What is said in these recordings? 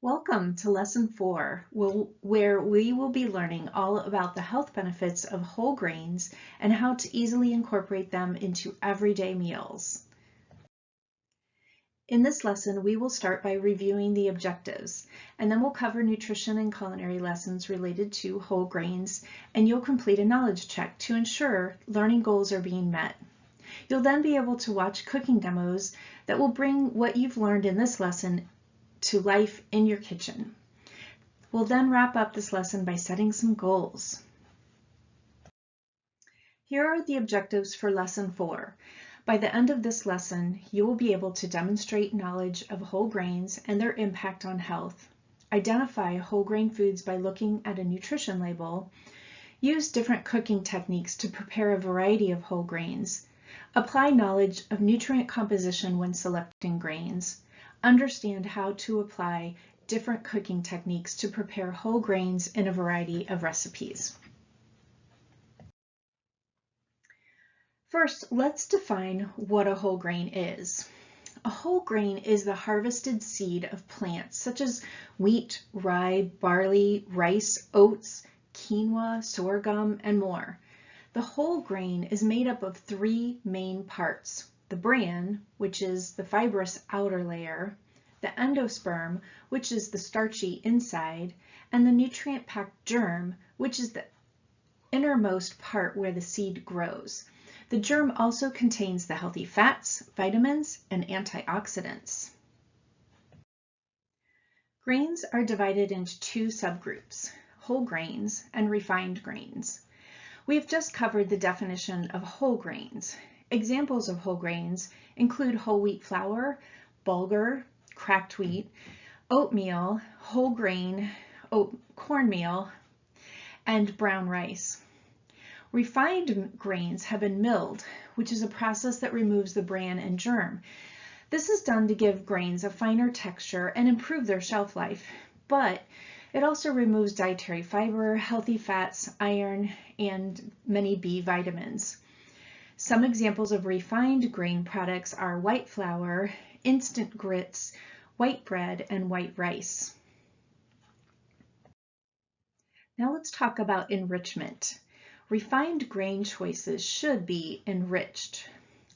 Welcome to Lesson 4, where we will be learning all about the health benefits of whole grains and how to easily incorporate them into everyday meals. In this lesson, we will start by reviewing the objectives, and then we'll cover nutrition and culinary lessons related to whole grains, and you'll complete a knowledge check to ensure learning goals are being met. You'll then be able to watch cooking demos that will bring what you've learned in this lesson to life in your kitchen. We'll then wrap up this lesson by setting some goals. Here are the objectives for Lesson 4. By the end of this lesson, you will be able to demonstrate knowledge of whole grains and their impact on health, identify whole grain foods by looking at a nutrition label, use different cooking techniques to prepare a variety of whole grains, apply knowledge of nutrient composition when selecting grains, understand how to apply different cooking techniques to prepare whole grains in a variety of recipes. First, let's define what a whole grain is. A whole grain is the harvested seed of plants such as wheat, rye, barley, rice, oats, quinoa, sorghum, and more. The whole grain is made up of three main parts: the bran, which is the fibrous outer layer, the endosperm, which is the starchy inside, and the nutrient-packed germ, which is the innermost part where the seed grows. The germ also contains the healthy fats, vitamins, and antioxidants. Grains are divided into two subgroups: whole grains and refined grains. We have just covered the definition of whole grains. Examples of whole grains include whole wheat flour, bulgur, cracked wheat, oatmeal, whole grain, cornmeal, and brown rice. Refined grains have been milled, which is a process that removes the bran and germ. This is done to give grains a finer texture and improve their shelf life, but it also removes dietary fiber, healthy fats, iron, and many B vitamins. Some examples of refined grain products are white flour, instant grits, white bread, and white rice. Now let's talk about enrichment. Refined grain choices should be enriched.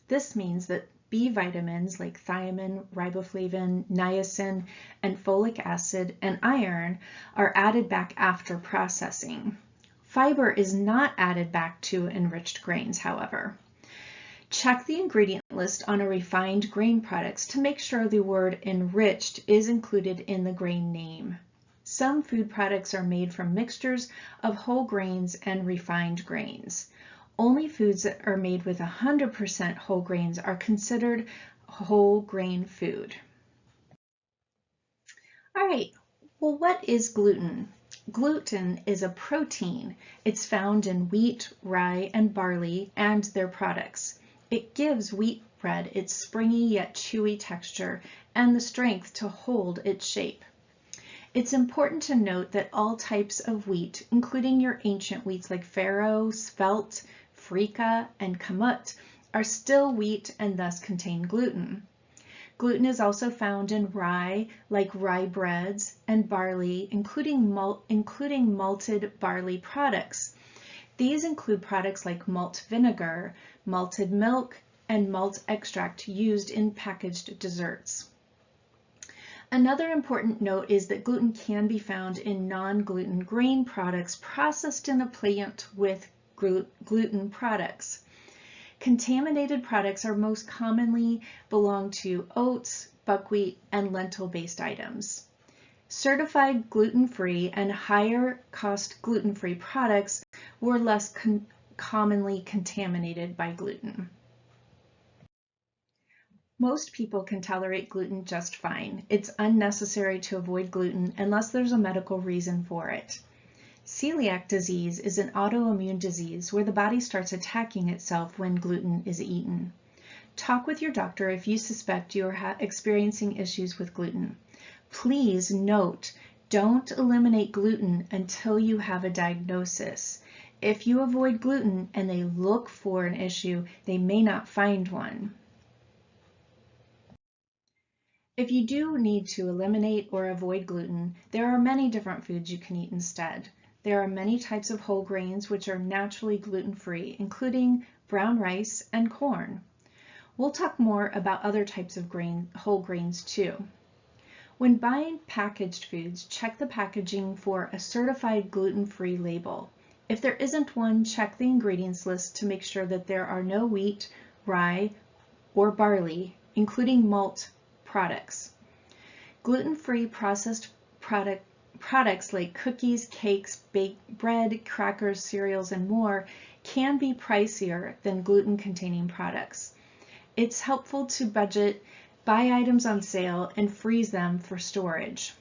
This means that B vitamins like thiamine, riboflavin, niacin, and folic acid, and iron are added back after processing. Fiber is not added back to enriched grains, however. Check the ingredient list on a refined grain products to make sure the word enriched is included in the grain name. Some food products are made from mixtures of whole grains and refined grains. Only foods that are made with 100% whole grains are considered whole grain food. All right, well, what is gluten? Gluten is a protein. It's found in wheat, rye, and barley and their products. It gives wheat bread its springy yet chewy texture and the strength to hold its shape. It's important to note that all types of wheat, including your ancient wheats like farro, spelt, freekeh, and kamut, are still wheat and thus contain gluten. Gluten is also found in rye, like rye breads, and barley, including malted barley products. These include products like malt vinegar, malted milk, and malt extract used in packaged desserts. Another important note is that gluten can be found in non-gluten grain products processed in a plant with gluten products. Contaminated products are most commonly belong to oats, buckwheat, and lentil-based items. Certified gluten-free and higher-cost gluten-free products were less commonly contaminated by gluten. Most people can tolerate gluten just fine. It's unnecessary to avoid gluten unless there's a medical reason for it. Celiac disease is an autoimmune disease where the body starts attacking itself when gluten is eaten. Talk with your doctor if you suspect you are experiencing issues with gluten. Please note, don't eliminate gluten until you have a diagnosis. If you avoid gluten and they look for an issue, they may not find one. If you do need to eliminate or avoid gluten, there are many different foods you can eat instead. There are many types of whole grains which are naturally gluten-free, including brown rice and corn. We'll talk more about other types of whole grains too. When buying packaged foods, check the packaging for a certified gluten-free label. If there isn't one, check the ingredients list to make sure that there are no wheat, rye, or barley, including malt products. Gluten-free processed products like cookies, cakes, baked bread, crackers, cereals, and more can be pricier than gluten-containing products. It's helpful to budget, buy items on sale, and freeze them for storage.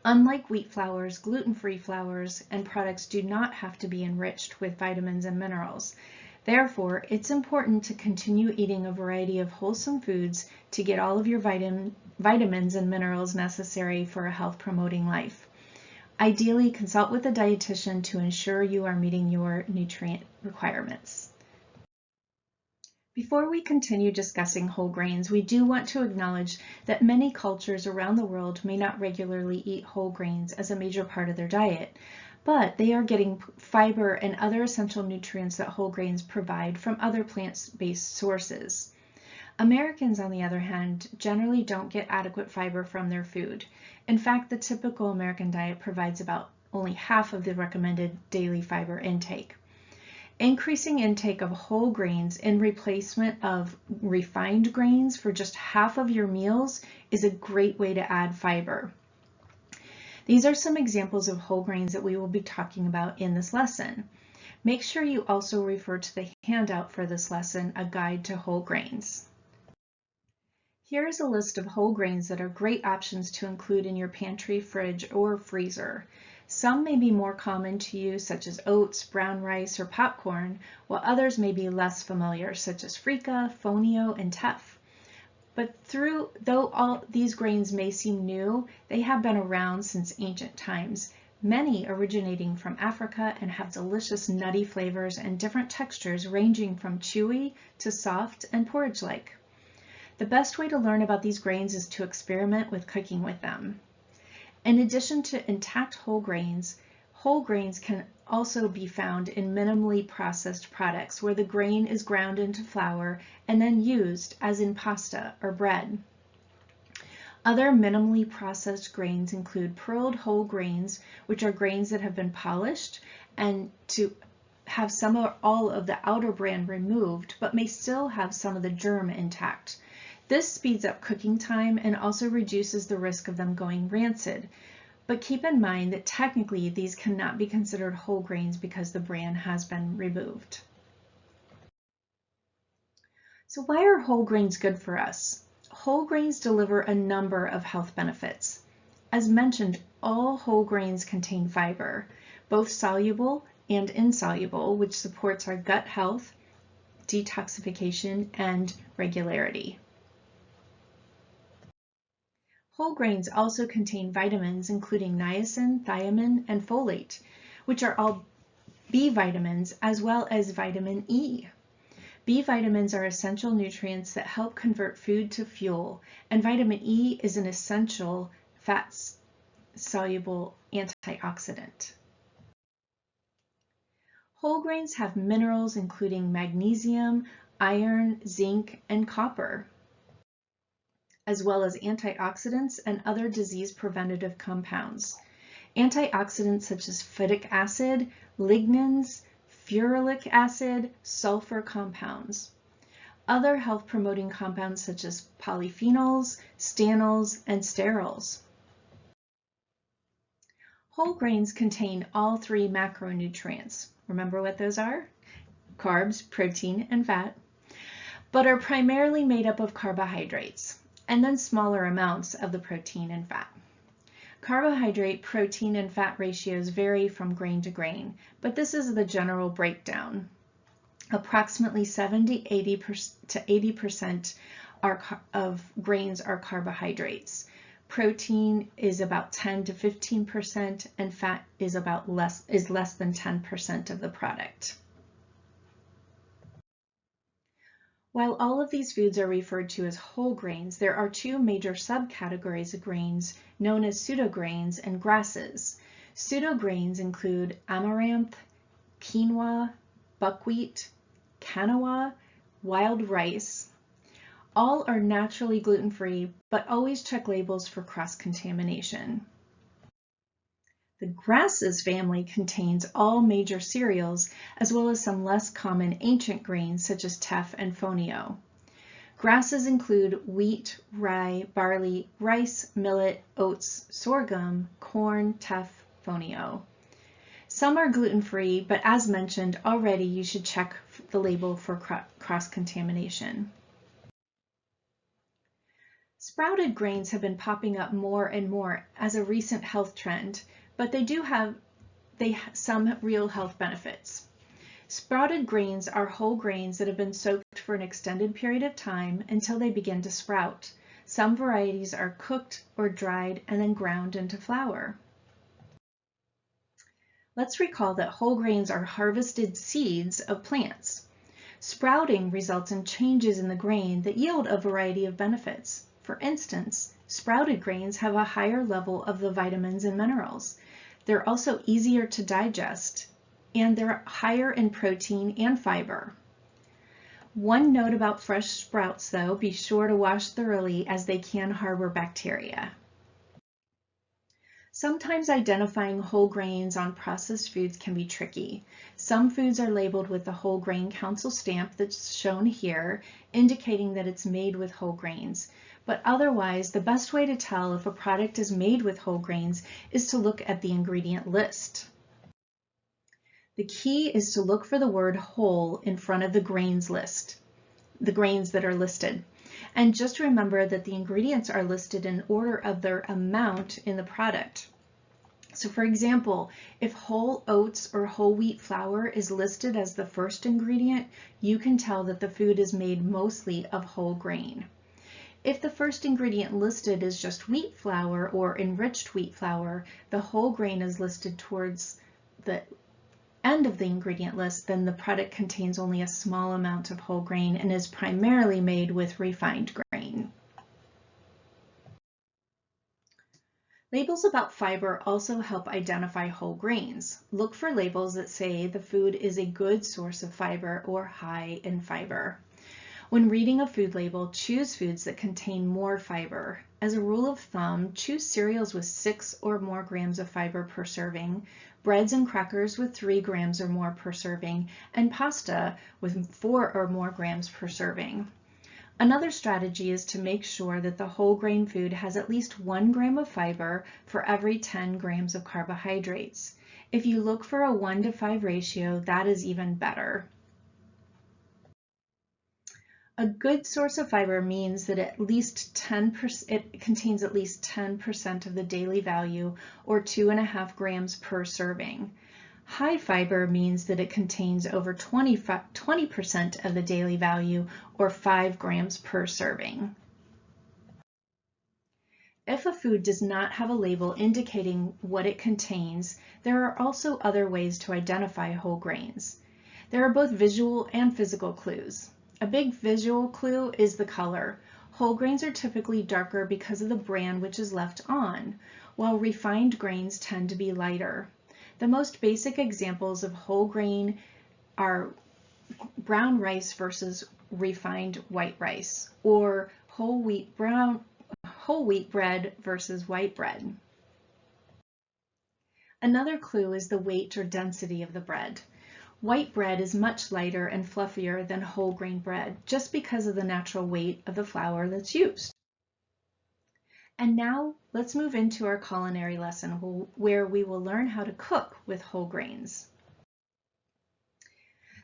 Unlike wheat flours, gluten-free flours and products do not have to be enriched with vitamins and minerals. Therefore, it's important to continue eating a variety of wholesome foods to get all of your vitamins and minerals necessary for a health-promoting life. Ideally, consult with a dietitian to ensure you are meeting your nutrient requirements. Before we continue discussing whole grains, we do want to acknowledge that many cultures around the world may not regularly eat whole grains as a major part of their diet, but they are getting fiber and other essential nutrients that whole grains provide from other plant-based sources. Americans, on the other hand, generally don't get adequate fiber from their food. In fact, the typical American diet provides about only half of the recommended daily fiber intake. Increasing intake of whole grains in replacement of refined grains for just half of your meals is a great way to add fiber. These are some examples of whole grains that we will be talking about in this lesson. Make sure you also refer to the handout for this lesson, A Guide to Whole Grains. Here is a list of whole grains that are great options to include in your pantry, fridge, or freezer. Some may be more common to you, such as oats, brown rice, or popcorn, while others may be less familiar, such as freekeh, fonio, and teff. But though all these grains may seem new, they have been around since ancient times, many originating from Africa and have delicious nutty flavors and different textures ranging from chewy to soft and porridge-like. The best way to learn about these grains is to experiment with cooking with them. In addition to intact whole grains can also be found in minimally processed products where the grain is ground into flour and then used, as in pasta or bread. Other minimally processed grains include pearled whole grains, which are grains that have been polished and to have some or all of the outer bran removed, but may still have some of the germ intact. This speeds up cooking time and also reduces the risk of them going rancid. But keep in mind that technically these cannot be considered whole grains because the bran has been removed. So why are whole grains good for us? Whole grains deliver a number of health benefits. As mentioned, all whole grains contain fiber, both soluble and insoluble, which supports our gut health, detoxification, and regularity. Whole grains also contain vitamins including niacin, thiamine, and folate, which are all B vitamins, as well as vitamin E. B vitamins are essential nutrients that help convert food to fuel, and vitamin E is an essential fat-soluble antioxidant. Whole grains have minerals including magnesium, iron, zinc, and copper, as well as antioxidants and other disease preventative compounds. Antioxidants such as phytic acid, lignans, ferulic acid, sulfur compounds. Other health promoting compounds such as polyphenols, stanols, and sterols. Whole grains contain all three macronutrients. Remember what those are? Carbs, protein, and fat, but are primarily made up of carbohydrates, and then smaller amounts of the protein and fat. Carbohydrate, protein, and fat ratios vary from grain to grain, but this is the general breakdown. Approximately 70 to 80% of grains are carbohydrates. Protein is about 10 to 15%, and fat is less than 10% of the product. While all of these foods are referred to as whole grains, there are two major subcategories of grains known as pseudograins and grasses. Pseudograins include amaranth, quinoa, buckwheat, quinoa, wild rice. All are naturally gluten-free, but always check labels for cross-contamination. The grasses family contains all major cereals, as well as some less common ancient grains such as teff and fonio. Grasses include wheat, rye, barley, rice, millet, oats, sorghum, corn, teff, fonio. Some are gluten-free, but as mentioned already, you should check the label for cross-contamination. Sprouted grains have been popping up more and more as a recent health trend, but they do have some real health benefits. Sprouted grains are whole grains that have been soaked for an extended period of time until they begin to sprout. Some varieties are cooked or dried and then ground into flour. Let's recall that whole grains are harvested seeds of plants. Sprouting results in changes in the grain that yield a variety of benefits. For instance, sprouted grains have a higher level of the vitamins and minerals. They're also easier to digest, and they're higher in protein and fiber. One note about fresh sprouts, though, be sure to wash thoroughly as they can harbor bacteria. Sometimes identifying whole grains on processed foods can be tricky. Some foods are labeled with the Whole Grain Council stamp that's shown here, indicating that it's made with whole grains. But otherwise, the best way to tell if a product is made with whole grains is to look at the ingredient list. The key is to look for the word whole in front of the grains list, the grains that are listed. And just remember that the ingredients are listed in order of their amount in the product. So for example, if whole oats or whole wheat flour is listed as the first ingredient, you can tell that the food is made mostly of whole grain. If the first ingredient listed is just wheat flour or enriched wheat flour, the whole grain is listed towards the end of the ingredient list, then the product contains only a small amount of whole grain and is primarily made with refined grain. Labels about fiber also help identify whole grains. Look for labels that say the food is a good source of fiber or high in fiber. When reading a food label, choose foods that contain more fiber. As a rule of thumb, choose cereals with 6 or more grams of fiber per serving, breads and crackers with 3 grams or more per serving, and pasta with 4 or more grams per serving. Another strategy is to make sure that the whole grain food has at least 1 gram of fiber for every 10 grams of carbohydrates. If you look for a 1:5 ratio, that is even better. A good source of fiber means that at least 10%, it contains at least 10% of the daily value, or 2.5 grams per serving. High fiber means that it contains over 20% of the daily value, or 5 grams per serving. If a food does not have a label indicating what it contains, there are also other ways to identify whole grains. There are both visual and physical clues. A big visual clue is the color. Whole grains are typically darker because of the bran which is left on, while refined grains tend to be lighter. The most basic examples of whole grain are brown rice versus refined white rice, or whole wheat bread versus white bread. Another clue is the weight or density of the bread. White bread is much lighter and fluffier than whole grain bread, just because of the natural weight of the flour that's used. And now let's move into our culinary lesson where we will learn how to cook with whole grains.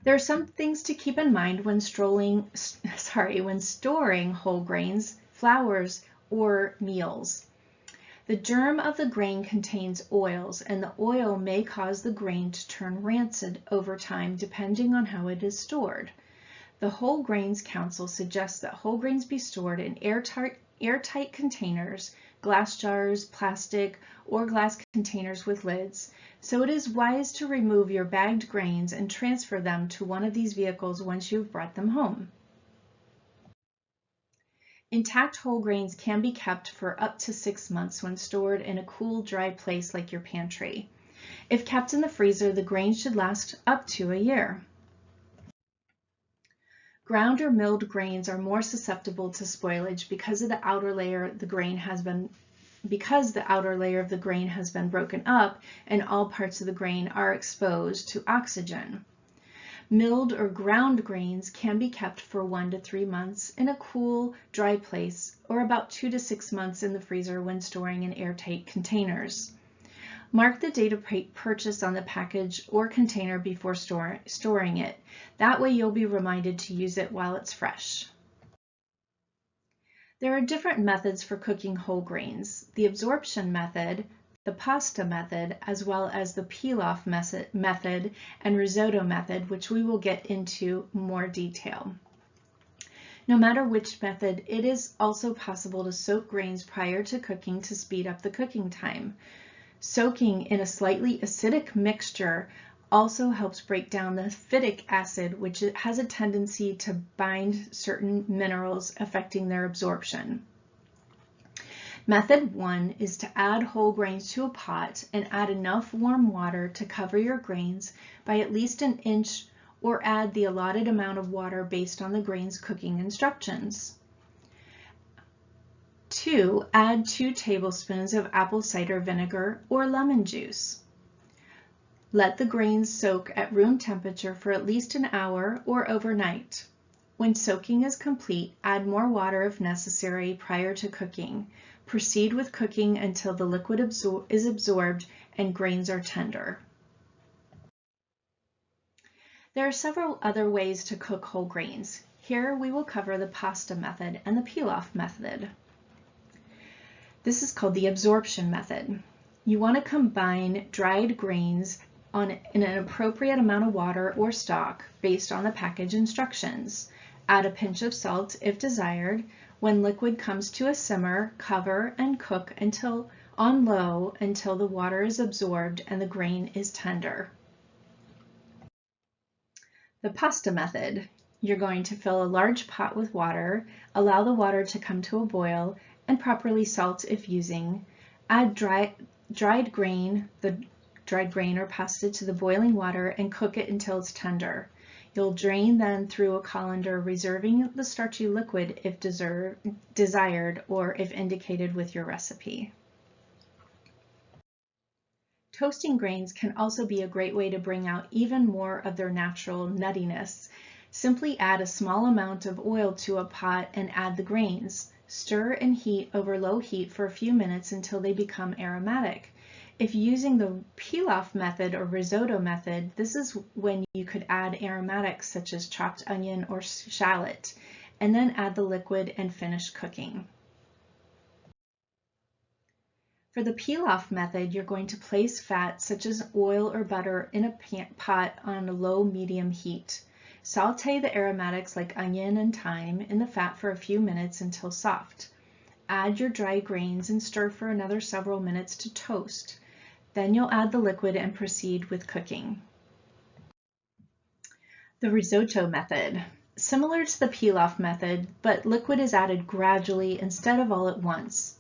There are some things to keep in mind when storing whole grains, flours, or meals. The germ of the grain contains oils, and the oil may cause the grain to turn rancid over time depending on how it is stored. The Whole Grains Council suggests that whole grains be stored in airtight containers, glass jars, plastic, or glass containers with lids, so it is wise to remove your bagged grains and transfer them to one of these vehicles once you've brought them home. Intact whole grains can be kept for up to 6 months when stored in a cool, dry place like your pantry. If kept in the freezer, the grains should last up to a year. Ground or milled grains are more susceptible to spoilage because the outer layer of the grain has been broken up and all parts of the grain are exposed to oxygen. Milled or ground grains can be kept for 1 to 3 months in a cool, dry place, or about 2 to 6 months in the freezer when storing in airtight containers. Mark the date of purchase on the package or container before storing it. That way you'll be reminded to use it while it's fresh. There are different methods for cooking whole grains: the absorption method, the pasta method, as well as the pilaf method and risotto method, which we will get into more detail. No matter which method, it is also possible to soak grains prior to cooking to speed up the cooking time. Soaking in a slightly acidic mixture also helps break down the phytic acid, which has a tendency to bind certain minerals, affecting their absorption. Method 1 is to add whole grains to a pot and add enough warm water to cover your grains by at least an inch, or add the allotted amount of water based on the grains' cooking instructions. 2. Add 2 tablespoons of apple cider vinegar or lemon juice. Let the grains soak at room temperature for at least an hour or overnight. When soaking is complete, add more water if necessary prior to cooking. Proceed with cooking until the liquid is absorbed and grains are tender. There are several other ways to cook whole grains. Here we will cover the pasta method and the pilaf method. This is called the absorption method. You want to combine dried grains in an appropriate amount of water or stock based on the package instructions. Add a pinch of salt if desired. When liquid comes to a simmer, cover and cook on low until the water is absorbed and the grain is tender. The pasta method. You're going to fill a large pot with water, allow the water to come to a boil, and properly salt if using. Add dried grain or pasta to the boiling water and cook it until it's tender. You'll drain then through a colander, reserving the starchy liquid if desired or if indicated with your recipe. Toasting grains can also be a great way to bring out even more of their natural nuttiness. Simply add a small amount of oil to a pot and add the grains. Stir and heat over low heat for a few minutes until they become aromatic. If using the pilaf method or risotto method, this is when you could add aromatics such as chopped onion or shallot, and then add the liquid and finish cooking. For the pilaf method, you're going to place fat such as oil or butter in a pot on a low-medium heat. Sauté the aromatics like onion and thyme in the fat for a few minutes until soft. Add your dry grains and stir for another several minutes to toast. Then you'll add the liquid and proceed with cooking. The risotto method. Similar to the pilaf method, but liquid is added gradually instead of all at once.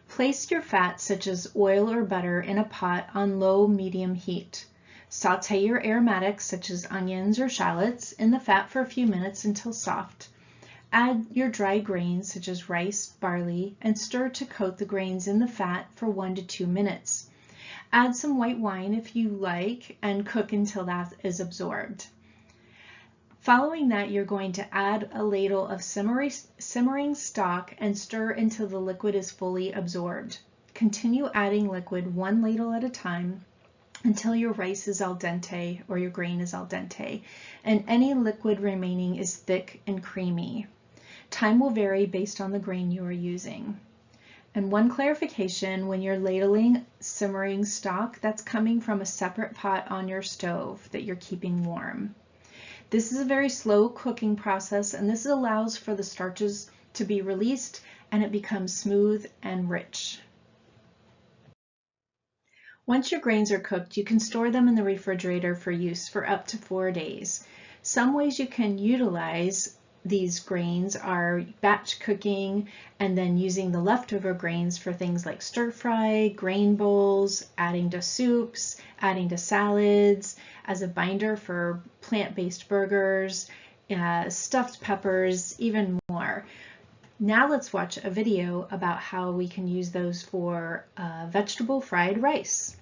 Place your fat such as oil or butter in a pot on low-medium heat. Sauté your aromatics such as onions or shallots in the fat for a few minutes until soft. Add your dry grains such as rice, barley, and stir to coat the grains in the fat for 1 to 2 minutes. Add some white wine if you like and cook until that is absorbed. Following that, you're going to add a ladle of simmering stock and stir until the liquid is fully absorbed. Continue adding liquid 1 ladle at a time until your rice is al dente or your grain is al dente, and any liquid remaining is thick and creamy. Time will vary based on the grain you are using. And one clarification, when you're ladling simmering stock, that's coming from a separate pot on your stove that you're keeping warm. This is a very slow cooking process, and this allows for the starches to be released and it becomes smooth and rich. Once your grains are cooked, you can store them in the refrigerator for use for up to 4 days. Some ways you can utilize these grains are batch cooking and then using the leftover grains for things like stir fry, grain bowls, adding to soups, adding to salads, as a binder for plant-based burgers, stuffed peppers, even more. Now let's watch a video about how we can use those for vegetable fried rice.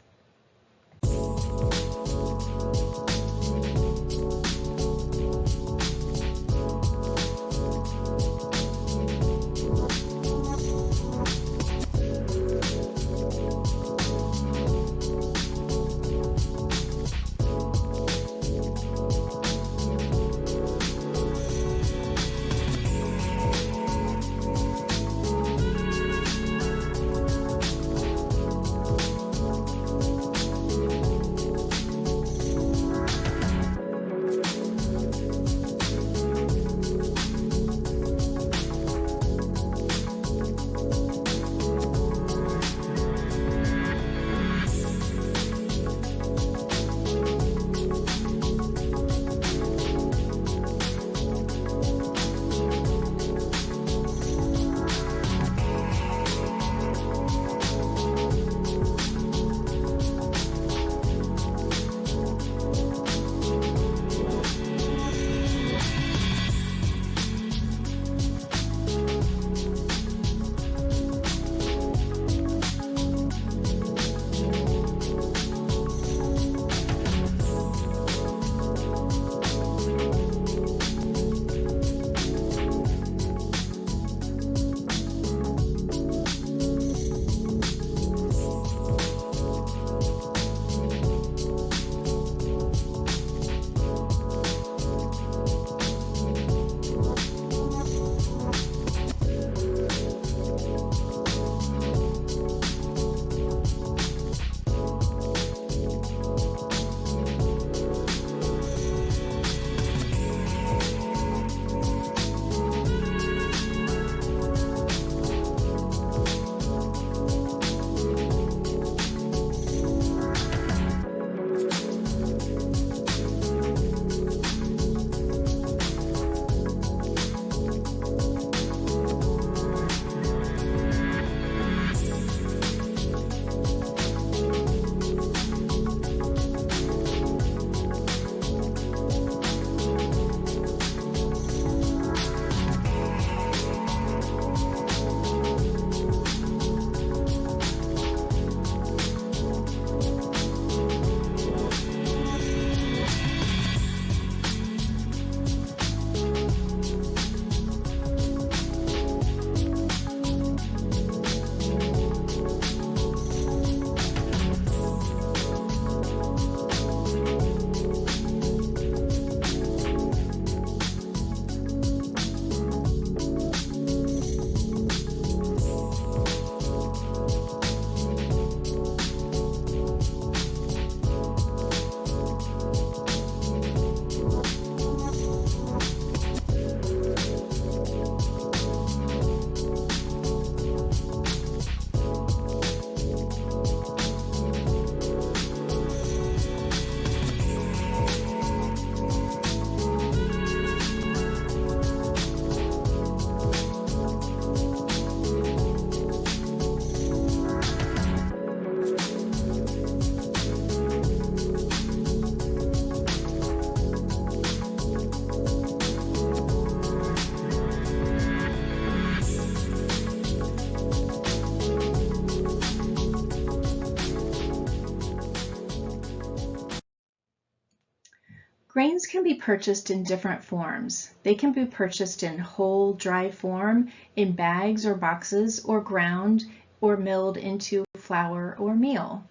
Grains can be purchased in different forms. They can be purchased in whole, dry form, in bags or boxes, or ground or milled into flour or meal.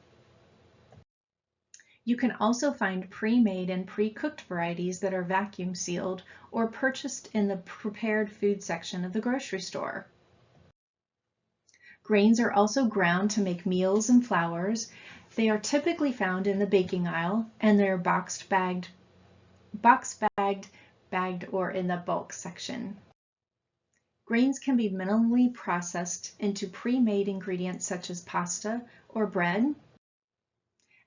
You can also find pre-made and pre-cooked varieties that are vacuum sealed or purchased in the prepared food section of the grocery store. Grains are also ground to make meals and flours. They are typically found in the baking aisle, and they're bagged, or in the bulk section. Grains can be minimally processed into pre-made ingredients such as pasta or bread.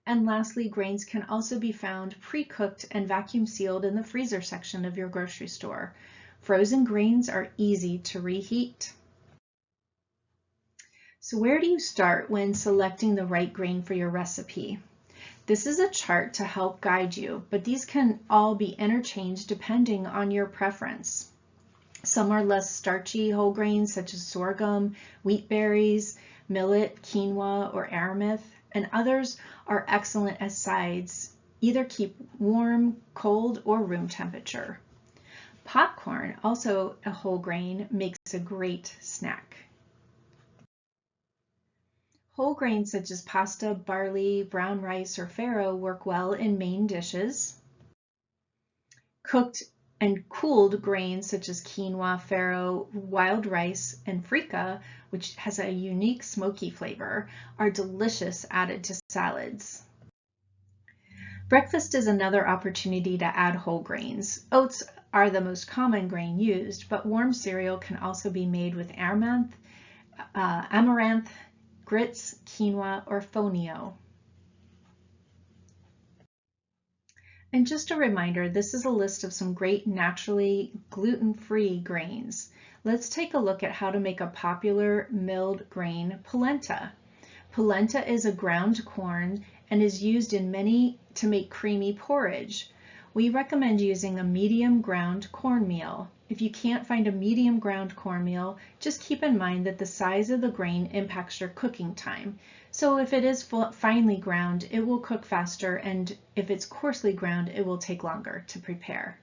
And lastly, grains can also be found pre-cooked and vacuum sealed in the freezer section of your grocery store. Frozen grains are easy to reheat. So where do you start when selecting the right grain for your recipe? This is a chart to help guide you, but these can all be interchanged depending on your preference. Some are less starchy whole grains such as sorghum, wheat berries, millet, quinoa, or aramis, and others are excellent as sides. Either keep warm, cold, or room temperature. Popcorn, also a whole grain, makes a great snack. Whole grains such as pasta, barley, brown rice, or farro work well in main dishes. Cooked and cooled grains such as quinoa, farro, wild rice, and freekeh, which has a unique smoky flavor, are delicious added to salads. Breakfast is another opportunity to add whole grains. Oats are the most common grain used, but warm cereal can also be made with amaranth, grits, quinoa, or fonio. And just a reminder, this is a list of some great naturally gluten-free grains. Let's take a look at how to make a popular milled grain, polenta. Polenta is a ground corn and is used in many to make creamy porridge. We recommend using a medium ground cornmeal. If you can't find a medium ground cornmeal, just keep in mind that the size of the grain impacts your cooking time. So if it is finely ground, it will cook faster, and if it's coarsely ground, it will take longer to prepare.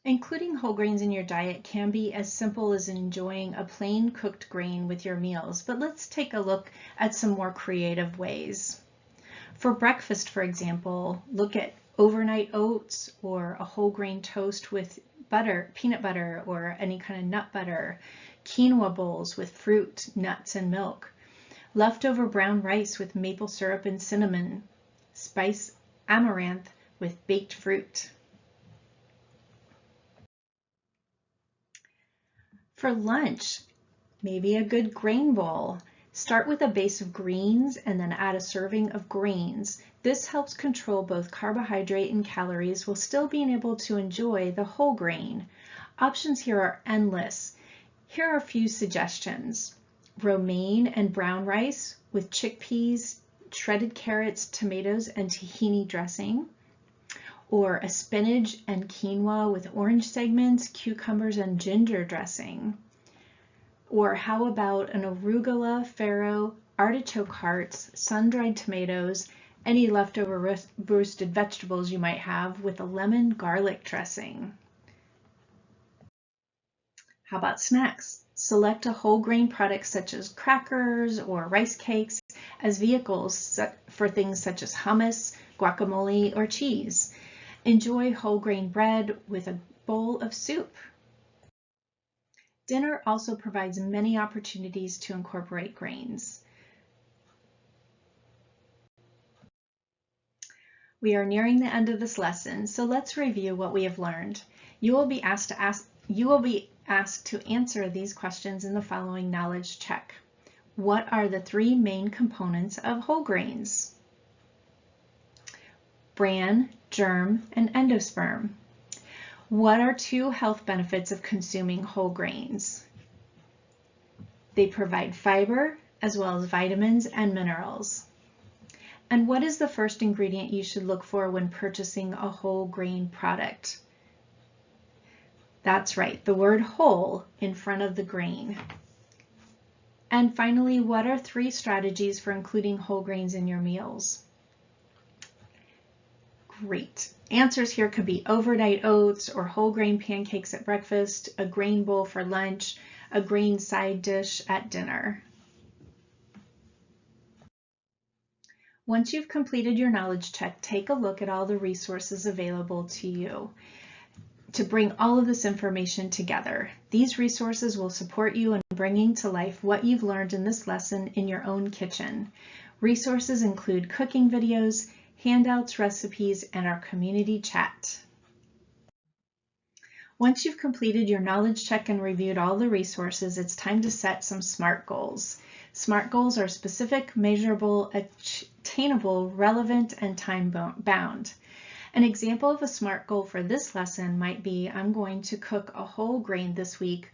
Including whole grains in your diet can be as simple as enjoying a plain cooked grain with your meals, but let's take a look at some more creative ways. For breakfast, for example, look at overnight oats or a whole grain toast with butter, peanut butter, or any kind of nut butter, quinoa bowls with fruit, nuts, and milk, leftover brown rice with maple syrup and cinnamon, spice amaranth with baked fruit. For lunch, maybe a good grain bowl. Start with a base of greens and then add a serving of grains. This helps control both carbohydrate and calories while still being able to enjoy the whole grain. Options here are endless. Here are a few suggestions. Romaine and brown rice with chickpeas, shredded carrots, tomatoes, and tahini dressing. Or a spinach and quinoa with orange segments, cucumbers, and ginger dressing. Or how about an arugula, farro, artichoke hearts, sun-dried tomatoes, any leftover roasted vegetables you might have with a lemon garlic dressing. How about snacks? Select a whole grain product such as crackers or rice cakes as vehicles for things such as hummus, guacamole, or cheese. Enjoy whole grain bread with a bowl of soup. Dinner also provides many opportunities to incorporate grains. We are nearing the end of this lesson, so let's review what we have learned. You will be asked to answer these questions in the following knowledge check. What are the three main components of whole grains? Bran, germ, and endosperm. What are two health benefits of consuming whole grains? They provide fiber as well as vitamins and minerals. And what is the first ingredient you should look for when purchasing a whole grain product? That's right, the word whole in front of the grain. And finally, what are three strategies for including whole grains in your meals? Great. Answers here could be overnight oats or whole grain pancakes at breakfast, a grain bowl for lunch, a grain side dish at dinner. Once you've completed your knowledge check, take a look at all the resources available to you to bring all of this information together. These resources will support you in bringing to life what you've learned in this lesson in your own kitchen. Resources include cooking videos, handouts, recipes, and our community chat. Once you've completed your knowledge check and reviewed all the resources, it's time to set some SMART goals. SMART goals are specific, measurable, attainable, relevant, and time-bound. An example of a SMART goal for this lesson might be, I'm going to cook a whole grain this week,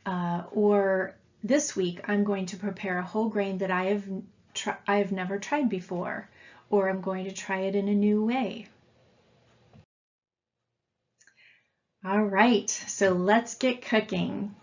or this week I'm going to prepare a whole grain that I have never tried before, or I'm going to try it in a new way. All right, so let's get cooking.